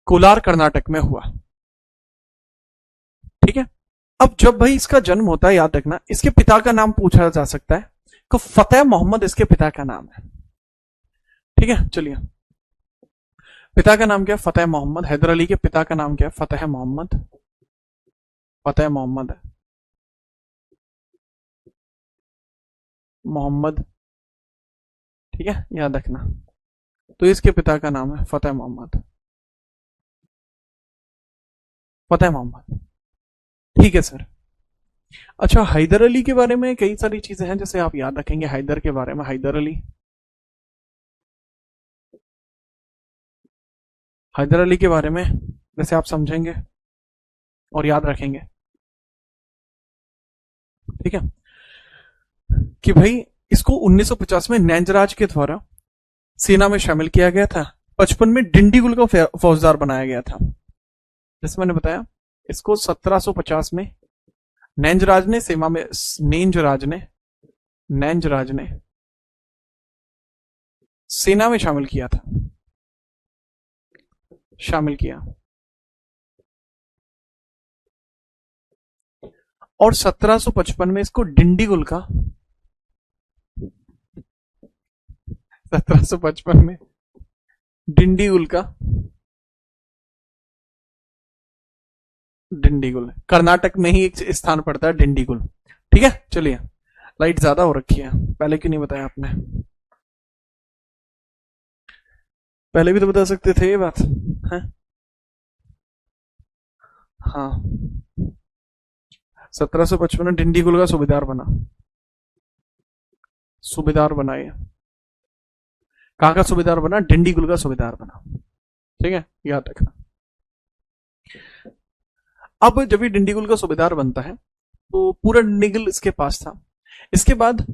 कोलार कर्नाटक में हुआ। ठीक है, अब जब भाई इसका जन्म होता है, याद रखना इसके पिता का नाम पूछा जा सकता है, तो फतेह मोहम्मद इसके पिता का नाम है। ठीक है, चलिए, पिता का नाम क्या है? फतेह मोहम्मद। हैदर अली के पिता का नाम क्या है? फतेह मोहम्मद, फतेह मोहम्मद है, मोहम्मद। ठीक है, याद रखना, तो इसके पिता का नाम है फतेह मोहम्मद, फतेह मोहम्मद। ठीक है सर। अच्छा, हैदर अली के बारे में कई सारी चीजें हैं जैसे आप याद रखेंगे हैदर के बारे में। हैदर अली, हैदर अली के बारे में जैसे आप समझेंगे और याद रखेंगे, ठीक है, कि भाई इसको 1950 में नेंजराज के द्वारा सेना में शामिल किया गया था। 55 में डिंडीगुल का फौजदार बनाया गया था। जैसे मैंने बताया, इसको 1750 में नेंजराज ने सेना में, नेंजराज ने सेना में शामिल किया था, शामिल किया, और 1755 में इसको डिंडीगुल का 1755 में डिंडीगुल का, डिंडीगुल कर्नाटक में ही एक स्थान पड़ता है डिंडीगुल। ठीक है, चलिए। लाइट ज्यादा हो रखी है, पहले क्यों नहीं बताया आपने? पहले भी तो बता सकते थे ये बात है। हाँ, 1755 में डिंडीगुल का सूबेदार बना, सूबेदार बना ये। कहाँ का सूबेदार बना? डिंडीगुल का सूबेदार बना। ठीक है, याद रखना। अब जब ये डिंडीगुल का सूबेदार बनता है तो पूरा डिंडीगुल इसके पास था। इसके बाद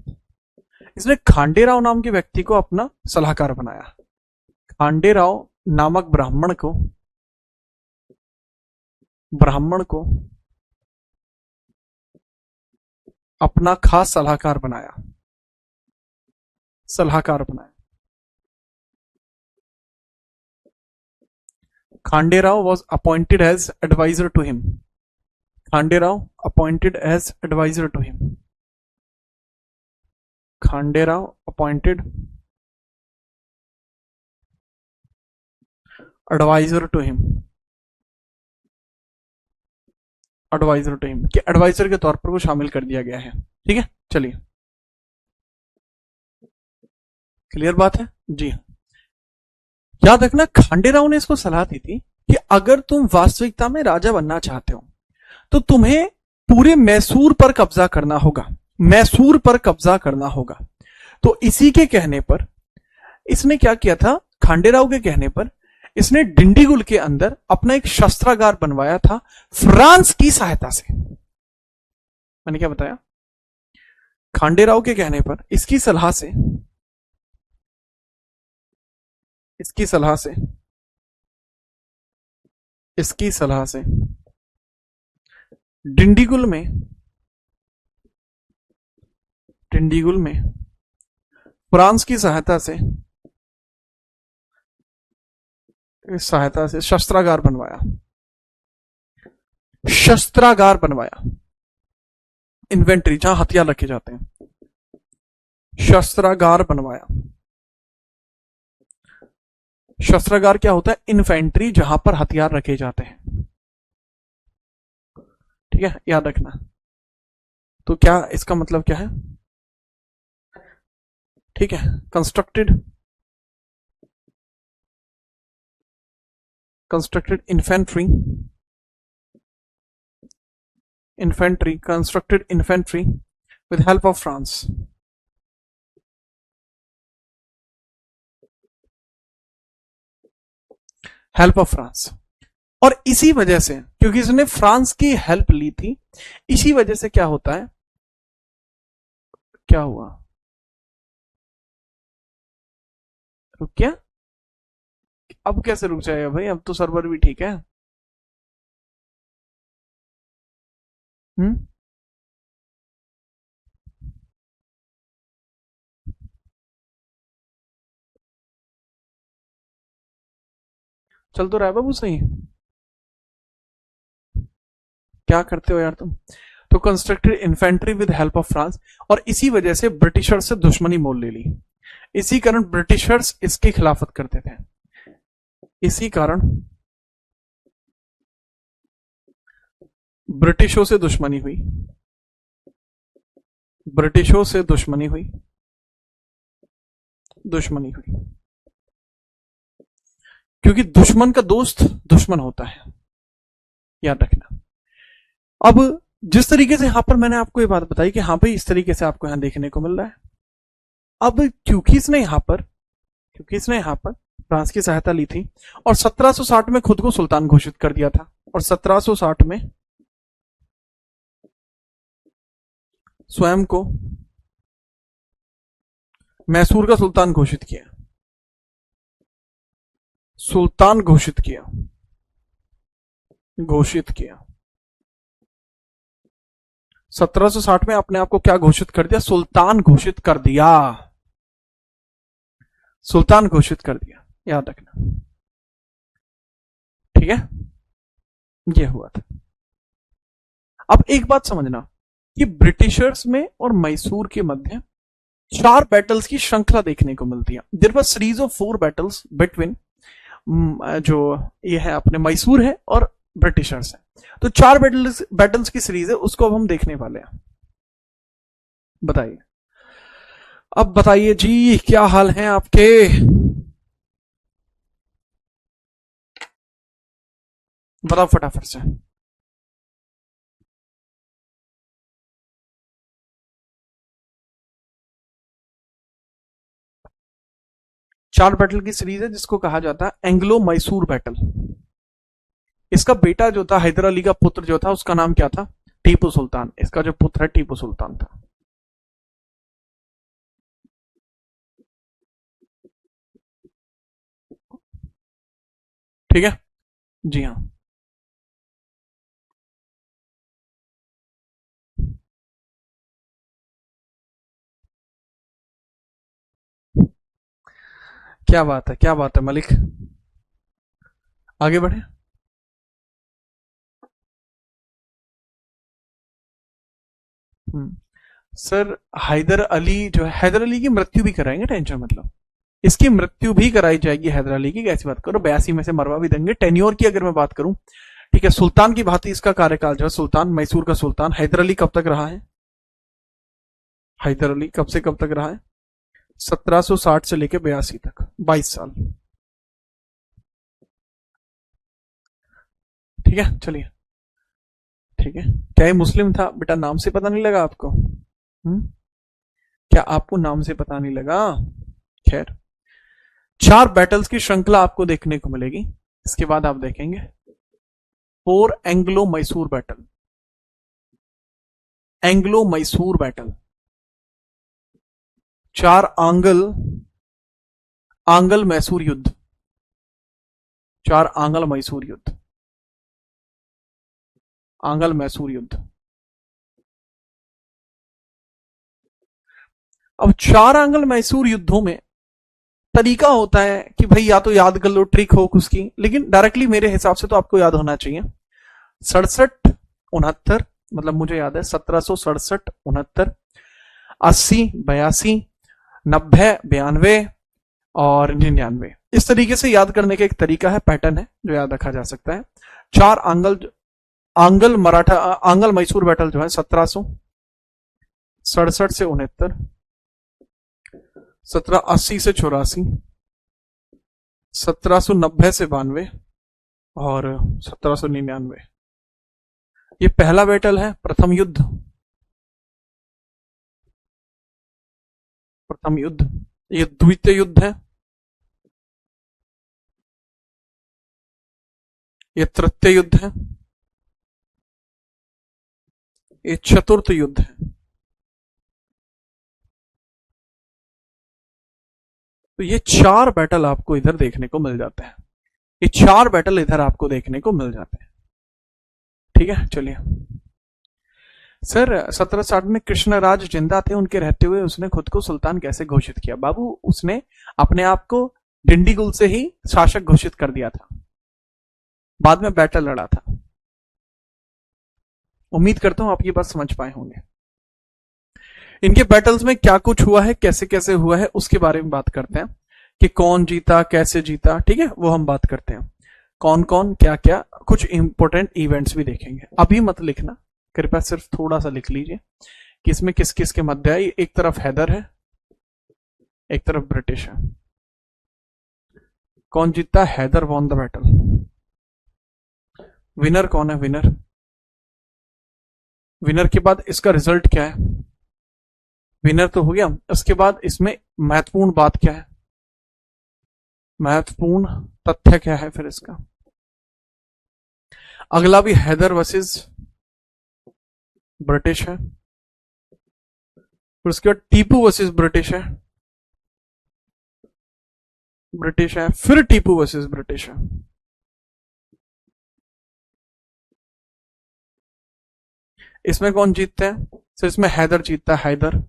इसने खांडेराव नाम के व्यक्ति को अपना सलाहकार बनाया। खांडेराव नामक ब्राह्मण को अपना खास सलाहकार बनाया। Khanderao was appointed as advisor to him. Khanderao appointed as advisor to him. Khanderao appointed advisor to him. Advisor to him कि एडवाइजर के तौर पर वो शामिल कर दिया गया है। ठीक है, चलिए, क्लियर बात है जी। याद रखना, खांडेराव ने इसको सलाह दी थी कि अगर तुम वास्तविकता में राजा बनना चाहते हो तो तुम्हें पूरे मैसूर पर कब्जा करना होगा, मैसूर पर कब्जा करना होगा। तो इसी के कहने पर इसने क्या किया था? खांडेराव के कहने पर इसने डिंडीगुल के अंदर अपना एक शस्त्रागार बनवाया था फ्रांस की सहायता से। मैंने क्या बताया? खांडेराव के कहने पर इसकी सलाह से डिंडीगुल में फ्रांस की सहायता से शस्त्रागार बनवाया। इन्वेंट्री, जहां हथियार रखे जाते हैं, शस्त्रागार बनवाया। शस्त्रागार क्या होता है? इन्फेंट्री, जहां पर हथियार रखे जाते हैं। ठीक है, याद रखना। तो क्या इसका मतलब क्या है? ठीक है, constructed infantry with help of France. Help of France. और इसी वजह से, क्योंकि इसने फ्रांस की हेल्प ली थी, इसी वजह से क्या होता है, क्या हुआ? रुक क्या? अब कैसे रुक जाएगा भाई? अब तो सर्वर भी ठीक है। चल तो रहा है बाबू, सही। क्या करते हो यार तुम? तो constructed infantry with help of France, और इसी वजह से ब्रिटिशर्स से दुश्मनी मोल ले ली। इसी कारण ब्रिटिशर्स इसकी खिलाफत करते थे। इसी कारण ब्रिटिशों से दुश्मनी हुई, क्योंकि दुश्मन का दोस्त दुश्मन होता है, याद रखना। अब जिस तरीके से यहां पर मैंने आपको ये बात बताई कि हाँ भाई इस तरीके से आपको यहां देखने को मिल रहा है। अब क्योंकि इसने यहां पर फ्रांस की सहायता ली थी और 1760 में खुद को सुल्तान घोषित कर दिया था, और 1760 में स्वयं को मैसूर का सुल्तान घोषित किया। 1760 में अपने आप को क्या घोषित कर दिया? सुल्तान घोषित कर दिया। याद रखना, ठीक है, यह हुआ था। अब एक बात समझना कि ब्रिटिशर्स में और मैसूर के मध्य 4 बैटल्स की श्रृंखला देखने को मिलती है। There was series of 4 battles between जो ये है अपने मैसूर है और ब्रिटिशर्स है। तो 4 बैटल्स बैटल्स की सीरीज है, उसको अब हम देखने वाले हैं। बताइए, अब बताइए जी, क्या हाल है आपके? बताओ फटाफट से। चार बैटल की सीरीज है जिसको कहा जाता है एंग्लो मैसूर बैटल। इसका बेटा जो था, हैदर अली का पुत्र जो था, उसका नाम क्या था? टीपू सुल्तान। इसका जो पुत्र है टीपू सुल्तान था। ठीक है, जी हाँ। क्या बात है, क्या बात है मलिक, आगे बढ़े। हम्म, सर हैदर अली जो है, हैदर अली की मृत्यु भी कराएंगे, टेंशन मतलब। इसकी मृत्यु भी कराई जाएगी हैदर अली की, कैसी बात करो, 82 में से मरवा भी देंगे। टेन्योर की अगर मैं बात करूं, ठीक है, सुल्तान की भांति इसका कार्यकाल जो है, सुल्तान मैसूर का सुल्तान हैदर अली कब तक रहा है? हैदर अली कब से कब तक रहा है? 1760 से लेकर 82 तक, 22 साल। ठीक है, चलिए। ठीक है, क्या ये मुस्लिम था बेटा? नाम से पता नहीं लगा आपको? क्या आपको नाम से पता नहीं लगा? खैर, 4 बैटल्स की श्रृंखला आपको देखने को मिलेगी। इसके बाद आप देखेंगे 4 Anglo Mysore battle. Anglo Mysore battle, 4 angle angle Mysore युद्ध, 4 आंगल मैसूर युद्ध, आंगल मैसूर युद्ध। अब 4 आंगल मैसूर युद्धों में तरीका होता है कि भाई या तो याद कर लो, ट्रिक हो उसकी, लेकिन डायरेक्टली मेरे हिसाब से तो आपको याद होना चाहिए। 67, 69, मतलब मुझे याद है 1767, 69, 80, 82, 90, 92 और 99। इस तरीके से याद करने का एक तरीका है, पैटर्न है जो याद रखा जा सकता है। 4 angle Maratha angle Mysore battle जो है 1767 से 69, 1780 से 84, 1790 से 92 और 1799। ये पहला बैटल है, प्रथम युद्ध। प्रथम युद्ध, ये द्वितीय युद्ध है, ये तृतीय युद्ध है, ये चतुर्थ युद्ध है। तो ये 4 बैटल आपको इधर देखने को मिल जाते हैं। ये 4 बैटल इधर आपको देखने को मिल जाते हैं। ठीक है, चलिए। सर 1760 में कृष्णराज जिंदा थे, उनके रहते हुए उसने खुद को सुल्तान कैसे घोषित किया? बाबू, उसने अपने आप को डिंडीगुल से ही शासक घोषित कर दिया था, बाद में बैटल लड़ा था। उम्मीद करता हूं आप ये बात समझ पाए होंगे। इनके बैटल्स में क्या कुछ हुआ है, कैसे कैसे हुआ है, उसके बारे में बात करते हैं कि कौन जीता, कैसे जीता। ठीक है, वो हम बात करते हैं। कौन कौन क्या क्या, कुछ इंपॉर्टेंट इवेंट्स भी देखेंगे। अभी मत लिखना, कृपया सिर्फ थोड़ा सा लिख लीजिए कि इसमें किस किस के मध्य है। एक तरफ हैदर है, एक तरफ ब्रिटिश है। कौन जीतता? Hyder won the battle. Winner कौन है? विनर, विनर के बाद इसका रिजल्ट क्या है? विनर तो हो गया। उसके बाद इसमें महत्वपूर्ण बात क्या है, महत्वपूर्ण तथ्य क्या है फिर इसका? अगला भी हैदर वर्सेस ब्रिटिश है, फिर उसके बाद टीपू वर्सेस ब्रिटिश है, ब्रिटिश है, फिर टीपू वर्सेस ब्रिटिश है। इसमें कौन जीतते हैं? तो इसमें हैदर जीतता है, हैदर।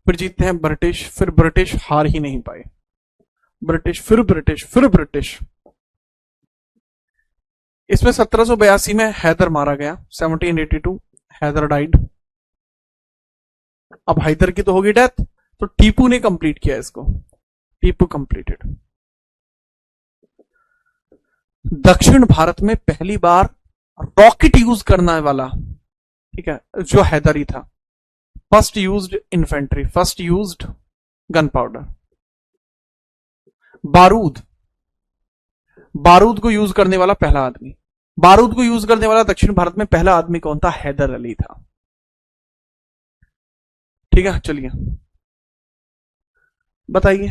फिर जीतते हैं ब्रिटिश, फिर ब्रिटिश हार ही नहीं पाए, ब्रिटिश, फिर ब्रिटिश, फिर ब्रिटिश। इसमें 1782 में हैदर मारा गया, 1782 हैदर डाइड। अब हैदर की तो होगी डेथ, तो टीपू ने कंप्लीट किया इसको, टीपू कंप्लीटेड। दक्षिण भारत में पहली बार रॉकेट यूज करने वाला, ठीक है, जो हैदरी था। First used infantry, first used gun powder. बारूद, बारूद को यूज करने वाला पहला आदमी, बारूद को यूज करने वाला दक्षिण भारत में पहला आदमी कौन था? हैदर अली था। ठीक है, चलिए बताइए,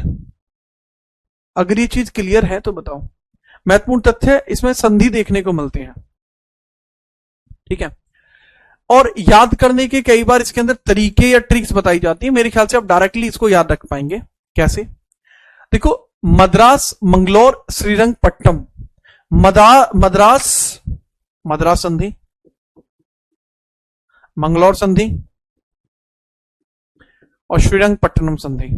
अगर ये चीज क्लियर है तो बताओ। महत्वपूर्ण तथ्य इसमें संधि देखने को मिलते हैं, ठीक है, और याद करने के कई बार इसके अंदर तरीके या ट्रिक्स बताई जाती है। मेरे ख्याल से आप डायरेक्टली इसको याद रख पाएंगे। कैसे? देखो, मद्रास, मंगलोर, श्रीरंगपट्टनम, मद्रास, मद्रास संधि, मंगलोर संधि और श्रीरंगपट्टनम संधि,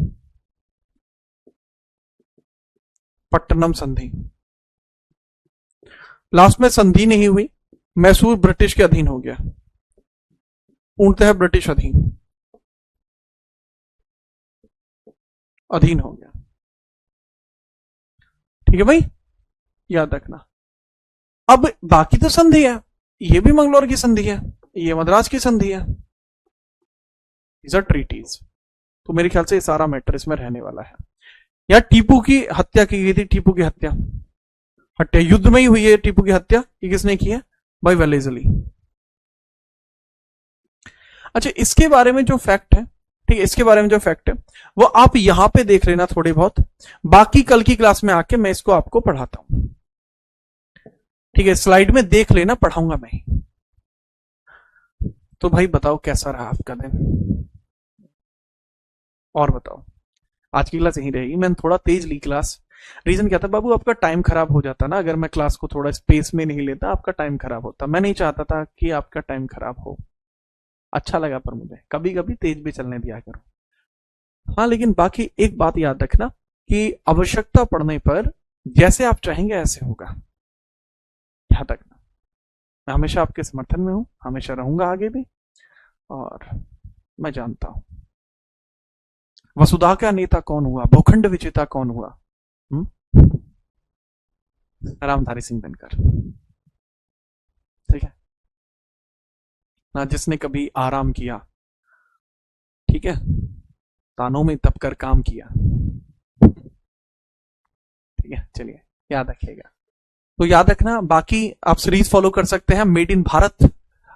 पट्टनम संधि। लास्ट में संधि नहीं हुई, मैसूर ब्रिटिश के अधीन हो गया, पूर्णतः ब्रिटिश अधीन हो गया। ठीक है भाई, याद रखना। अब बाकी तो संधि है, ये भी मंगलोर की संधि है, ये मद्रास की संधि है, these are treaties। तो मेरे ख्याल से ये सारा मैटर इसमें रहने वाला है। यार टीपू की हत्या की गई थी, टीपू की हत्या युद्ध में ही हुई है। टीपू की हत्या ये किसने की है? भाई वेलेज़ली। अच्छा, इसके बारे में जो फैक्ट है, ठीक है, इसके बारे में जो फैक्ट है वो आप यहां पे देख लेना थोड़े बहुत, बाकी कल की क्लास में आके मैं इसको आपको पढ़ाता हूं। ठीक है, स्लाइड में देख लेना, पढ़ाऊंगा मैं। तो भाई बताओ कैसा रहा आपका दिन, और बताओ। आज की क्लास यहीं रहेगी, मैंने थोड़ा तेज ली क्लास। रीजन क्या था बाबू? आपका टाइम खराब हो जाता ना, अगर मैं क्लास को थोड़ा स्पेस में नहीं लेता, आपका टाइम खराब होता। मैं नहीं चाहता था कि आपका टाइम खराब हो। अच्छा लगा पर मुझे, कभी कभी तेज भी चलने दिया करो। हाँ, लेकिन बाकी एक बात याद रखना कि आवश्यकता पड़ने पर जैसे आप चाहेंगे ऐसे होगा। याद रखना, मैं हमेशा आपके समर्थन में हूं, हमेशा रहूंगा आगे भी। और मैं जानता हूं वसुधा का नेता कौन हुआ, भूखंड विजेता कौन हुआ? रामधारी सिंह दिनकर। ठीक है ना, जिसने कभी आराम किया, ठीक है, तानों में तप कर काम किया। ठीक है, चलिए याद रखिएगा। तो याद रखना, बाकी आप सीरीज फॉलो कर सकते हैं, मेड इन भारत,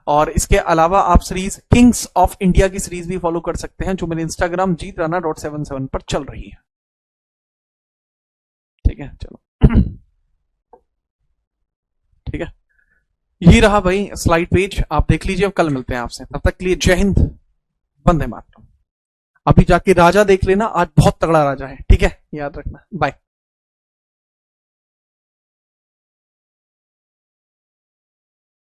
और इसके अलावा आप सीरीज किंग्स ऑफ इंडिया की सीरीज भी फॉलो कर सकते हैं, जो मेरे इंस्टाग्राम GTRANA.77 पर चल रही है। ठीक है, चलो ठीक है, ये रहा भाई स्लाइड पेज, आप देख लीजिए। कल मिलते हैं आपसे, तब तक के लिए जय हिंद, वंदे मातरम। अभी जाके राजा देख लेना, आज बहुत तगड़ा राजा है। ठीक है, याद रखना, बाय।